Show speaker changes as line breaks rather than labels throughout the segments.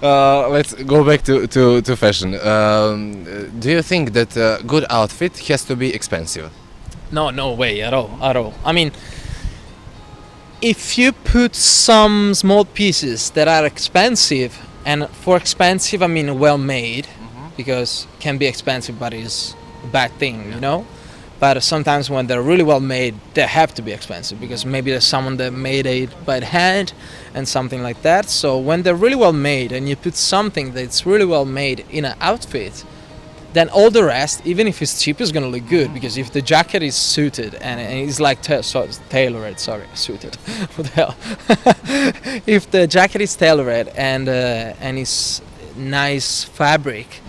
Let's go back to fashion. Do you think that a good outfit has to be expensive?
No, no way at all, at all. I mean, if you put some small pieces that are expensive, and for expensive I mean well made, because can be expensive but is a bad thing, you know. But sometimes when they're really well made, they have to be expensive because maybe there's someone that made it by hand and something like that. So when they're really well made and you put something that's really well made in an outfit, then all the rest, even if it's cheap, is gonna look good, because if the jacket is suited and it's like tailored, suited, what the hell? If the jacket is tailored and it's nice fabric,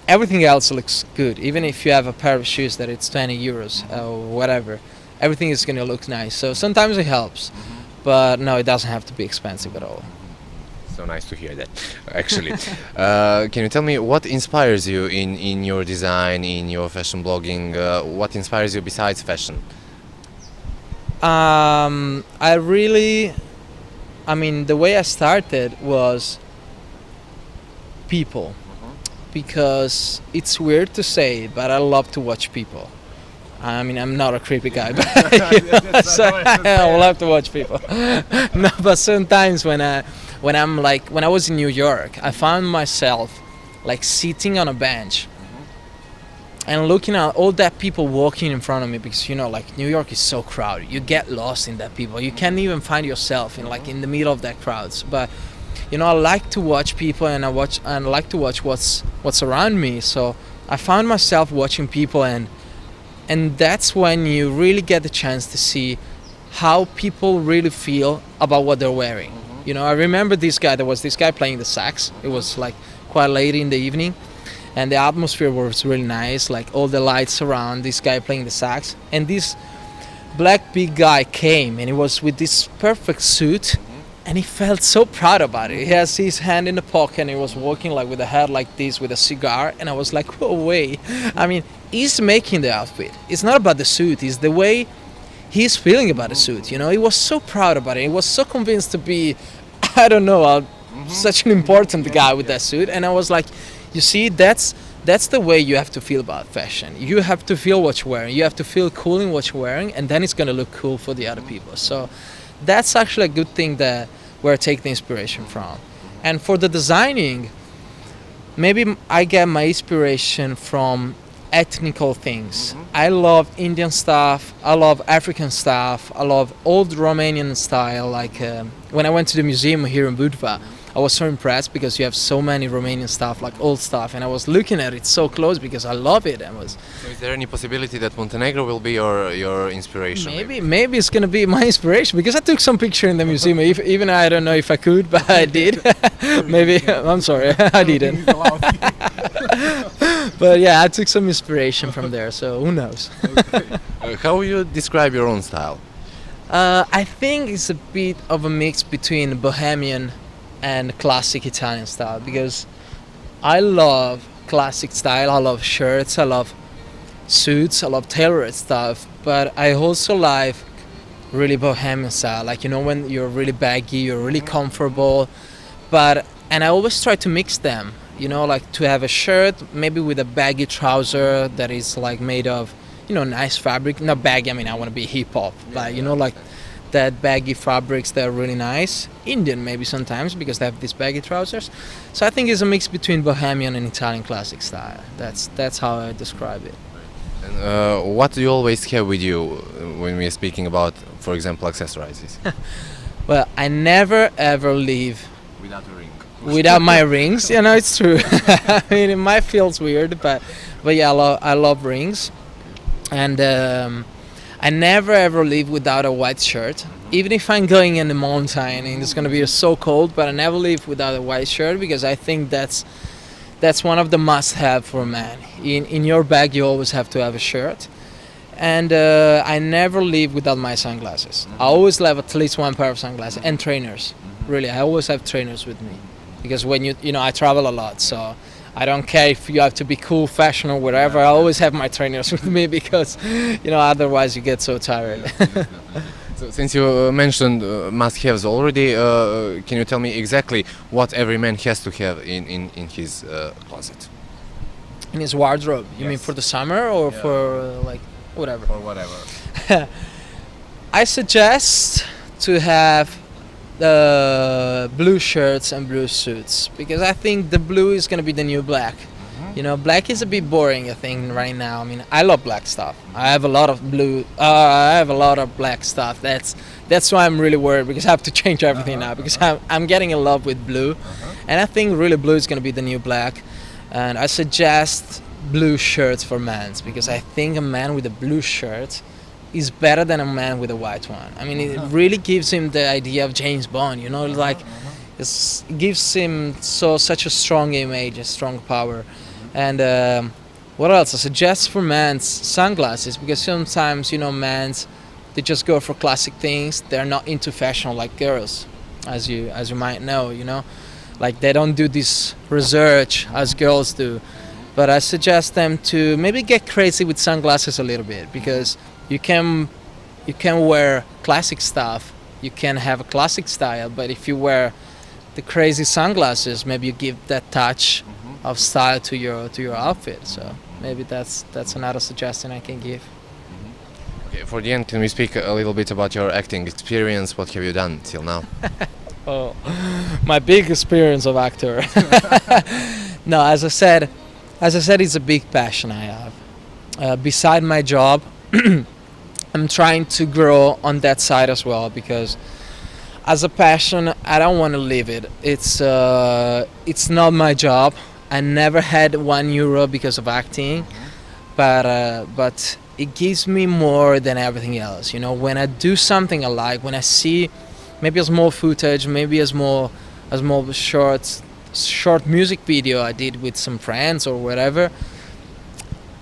everything else looks good. Even if you have a pair of shoes that it's 20 euros or whatever, everything is gonna look nice. So sometimes it helps, but no, it doesn't have to be expensive at all.
So nice to hear that. Actually, can you tell me what inspires you in your design, in your fashion blogging? What inspires you besides fashion?
I mean, the way I started was people, because it's weird to say, but I love to watch people. I mean, I'm not a creepy guy, but so I love to watch people. No, but sometimes when I was in New York, I found myself like sitting on a bench and looking at all that people walking in front of me, because you know, like New York is so crowded. You get lost in that people. You can't even find yourself in the middle of that crowds. But you know, I like to watch people, and I like to watch what's around me. So I found myself watching people, and that's when you really get the chance to see how people really feel about what they're wearing. You know, I remember this guy playing the sax. It was like quite late in the evening, and the atmosphere was really nice, like all the lights around this guy playing the sax. And this black big guy came, and he was with this perfect suit, and he felt so proud about it. He has his hand in the pocket, and he was walking like with a head like this with a cigar, and I was like, whoa, wait. I mean, he's making the outfit. It's not about the suit, it's the way he's feeling about the suit, you know. He was so proud about it. He was so convinced to be, I don't know, such an important guy with that suit. And I was like, you see, that's the way you have to feel about fashion. You have to feel what you're wearing. You have to feel cool in what you're wearing, and then it's gonna look cool for the other people. So that's actually a good thing that where I take the inspiration from. And for the designing, maybe I get my inspiration from ethnical things. I love Indian stuff, I love African stuff, I love old Romanian style. Like when I went to the museum here in Budva, I was so impressed because you have so many Romanian stuff, like old stuff, and I was looking at it so close because I love it.
So is there any possibility that Montenegro will be your inspiration?
Maybe it's gonna be my inspiration, because I took some picture in the museum. Even I don't know if I could, but I did. Maybe I'm sorry, I didn't. But yeah, I took some inspiration from there. So who knows?
How will you describe your own style?
I think it's a bit of a mix between bohemian and classic Italian style, because I love classic style. I love shirts, I love suits, I love tailored stuff, but I also like really bohemian style, like, you know, when you're really baggy, you're really comfortable, and I always try to mix them, you know, like to have a shirt maybe with a baggy trouser that is like made of, you know, nice fabric. Not baggy, I mean, I want to be hip hop, but you know, like that baggy fabrics that are really nice. Indian maybe sometimes, because they have these baggy trousers. So I think it's a mix between bohemian and Italian classic style. That's how I describe it.
And what do you always have with you when we are speaking about, for example, accessories?
Well, I never ever leave
Without a ring.
without my rings. You know, it's true. I mean, it might feel weird, but yeah, I love rings. And I never ever leave without a white shirt. Even if I'm going in the mountain and it's gonna be so cold, but I never leave without a white shirt, because I think that's one of the must-have for a man. In your bag, you always have to have a shirt. And I never leave without my sunglasses. I always have at least one pair of sunglasses, and trainers. Really, I always have trainers with me, because when you know, I travel a lot, so I don't care if you have to be cool, fashion, or whatever. I always have my trainers with me, because you know, otherwise you get so tired.
So since you mentioned must-haves already, can you tell me exactly what every man has to have in his closet?
In his wardrobe. You mean
Yes.
for the summer or
Yeah.
for like whatever?
Or whatever.
I suggest to have the blue shirts and blue suits because I think the blue is gonna be the new black. You know, black is a bit boring, I think, right now. I mean, I love black stuff. I have a lot of blue. I have a lot of black stuff. That's why I'm really worried because I have to change everything now because I'm getting in love with blue, and I think really blue is gonna be the new black. And I suggest blue shirts for men because I think a man with a blue shirt is better than a man with a white one. I mean, it really gives him the idea of James Bond. You know, like it gives him such a strong image, a strong power. And what else? I suggest for men's sunglasses because sometimes, you know, men's they just go for classic things. They're not into fashion like girls, as you might know. You know, like they don't do this research as girls do. But I suggest them to maybe get crazy with sunglasses a little bit because you can wear classic stuff. You can have a classic style, but if you wear the crazy sunglasses, maybe you give that touch of style to your outfit. So maybe that's another suggestion I can give.
Okay, for the end, can we speak a little bit about your acting experience? What have you done till now?
Oh, my big experience of actor. No, as I said, it's a big passion I have. Beside my job, I'm trying to grow on that side as well because as a passion, I don't want to leave it. It's not my job. I never had €1 because of acting, but it gives me more than everything else. You know, when I do something I like, when I see maybe a small footage, maybe a small short music video I did with some friends or whatever,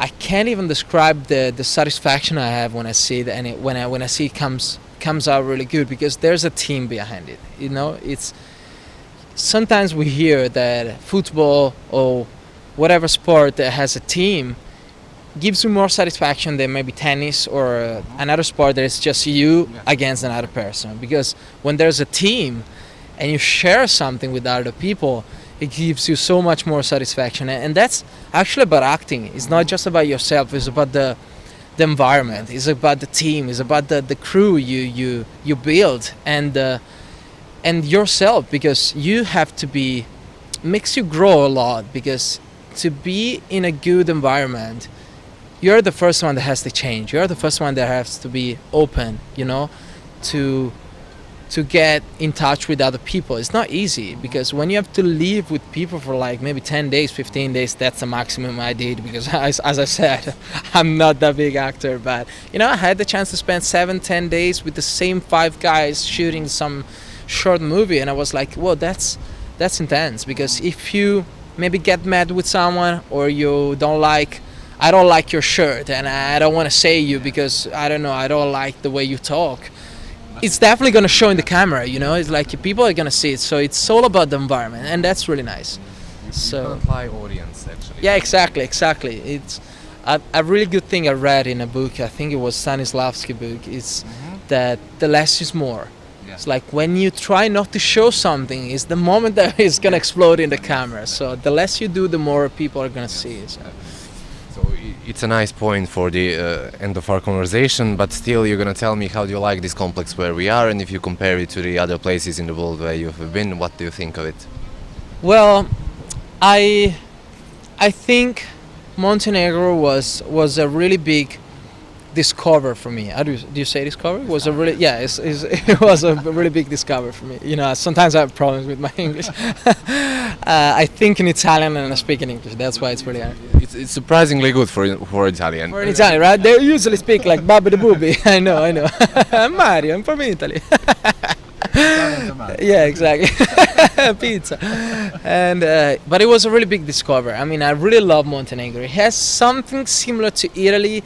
I can't even describe the satisfaction I have when I see it, and when I see it comes out really good because there's a team behind it. You know, it's sometimes we hear that football or whatever sport that has a team gives you more satisfaction than maybe tennis or another sport that is just you against another person. Because when there's a team and you share something with other people, it gives you so much more satisfaction. And that's actually about acting. It's not just about yourself. It's about the environment. It's about the team. It's about the crew you build and yourself, because you have to be, makes you grow a lot, because to be in a good environment, you're the first one that has to change. You're the first one that has to be open, you know, to get in touch with other people. It's not easy, because when you have to live with people for like maybe 10 days, 15 days, that's the maximum I did, because as I said, I'm not that big actor, but you know, I had the chance to spend 7-10 days with the same 5 guys shooting some short movie, and I was like, whoa, that's intense, because if you maybe get mad with someone, or you don't like, I don't like your shirt, and I don't want to say you because I don't know, I don't like the way you talk, it's definitely going to show in the camera, you know. It's like people are going to see it, so it's all about the environment, and that's really nice. So
apply audience, actually.
yeah, exactly. It's a really good thing I read in a book, I think it was Stanislavski book, is that the less is more. It's like when you try not to show something, is the moment that it's going to explode in the camera. So the less you do, the more people are going to see it.
So it's a nice point for the end of our conversation, but still you're gonna tell me how do you like this complex where we are, and if you compare it to the other places in the world where you have been, what do you think of it?
Well, I think Montenegro was a really big discover for me. How do you say discover? It was a really, yeah, it was a really big discover for me. You know, sometimes I have problems with my English. I think in Italian and I speak in English. That's why it's really hard.
It's surprisingly good for Italian.
For an Italian, right? They usually speak like Babbi the Booby. I know. I'm Mario, I'm from Italy. Yeah, exactly. Pizza. And but it was a really big discover. I mean, I really love Montenegro. It has something similar to Italy,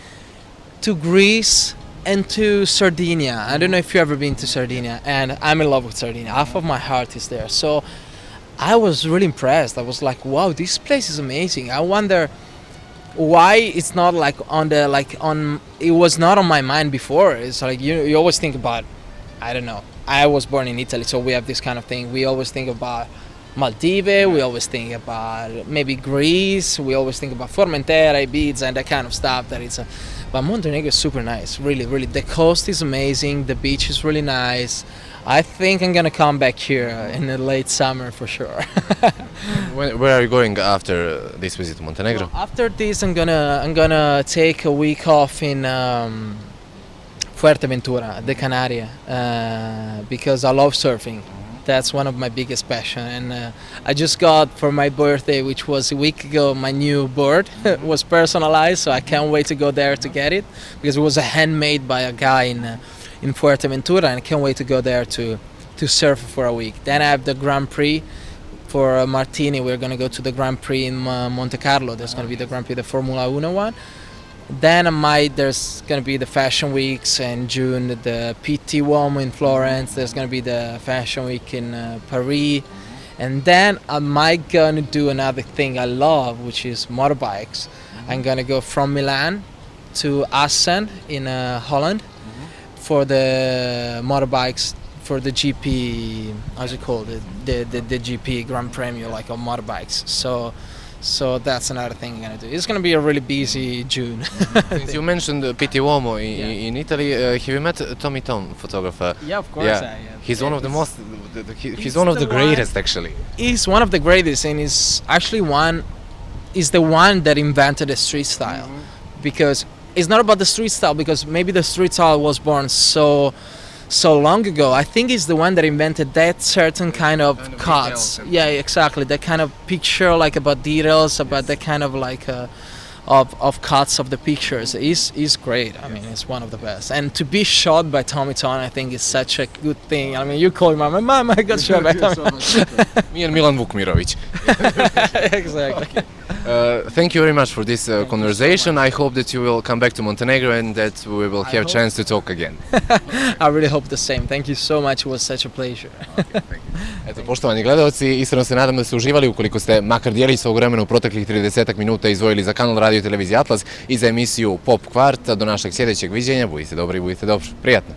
to Greece, and to Sardinia. I don't know if you've ever been to Sardinia, and I'm in love with Sardinia. Half of my heart is there. So I was really impressed. I was like, wow, this place is amazing. I wonder why it's not like it was not on my mind before. It's like you always think about I don't know. I was born in Italy, so we have this kind of thing. We always think about Maldives, we always think about maybe Greece, we always think about Formentera, Ibiza, and that kind of stuff. But Montenegro is super nice, really, really. The coast is amazing, the beach is really nice. I think I'm gonna come back here in the late summer for sure.
Where are you going after this visit to Montenegro?
Well, after this, I'm gonna take a week off in Fuerteventura, the Canary, because I love surfing. That's one of my biggest passion, and I just got for my birthday, which was a week ago, my new board was personalized, so I can't wait to go there to get it, because it was a handmade by a guy in Fuerteventura, and I can't wait to go there to surf for a week. Then I have the Grand Prix for Martini. We're gonna go to the Grand Prix in Monte Carlo. There's gonna be the Grand Prix, the Formula 1 one. Then there's gonna be the Fashion Weeks in June, the PT Uomo in Florence. There's gonna be the Fashion Week in Paris, and then I might gonna do another thing I love, which is motorbikes. I'm gonna go from Milan to Assen in Holland for the motorbikes, for the GP. How's it called? The GP Grand Premio, like on motorbikes. So that's another thing I'm gonna do. It's gonna be a really busy June.
Since you mentioned PT Uomo in Italy, have you met Tommy Tom, photographer?
Yeah, of course.
Yeah. He's one of the most. He's one of the greatest, actually.
He's one of the greatest, and he's actually the one that invented the street style, because it's not about the street style, because maybe the street style was born so long ago. I think he's the one that invented that certain kind of cuts. Yeah, exactly. That kind of picture, like about details, about that kind of like of cuts of the pictures. Is great. I mean, it's one of the best. And to be shot by Tommy Ton, I think is such a good thing. I mean, you call him, Mom, I got shot by Tommy.
Me and Milan Vukmirovic.
Exactly.
Okay. Thank you very much for this conversation. I hope that you will come back to Montenegro and that we will have a chance to talk again.
I really hope the same. Thank you so much. It was such a pleasure.
Eto, poštovani gledalci, iskreno se nadam da ste uživali. Ukoliko ste makar dijeli svog vremena u proteklih 30 minuta izdvojili za kanal Radio Televizije Atlas i za emisiju Pop Kvart, do našeg sljedećeg viđenja. Budite dobri, budite dobri. Prijatno.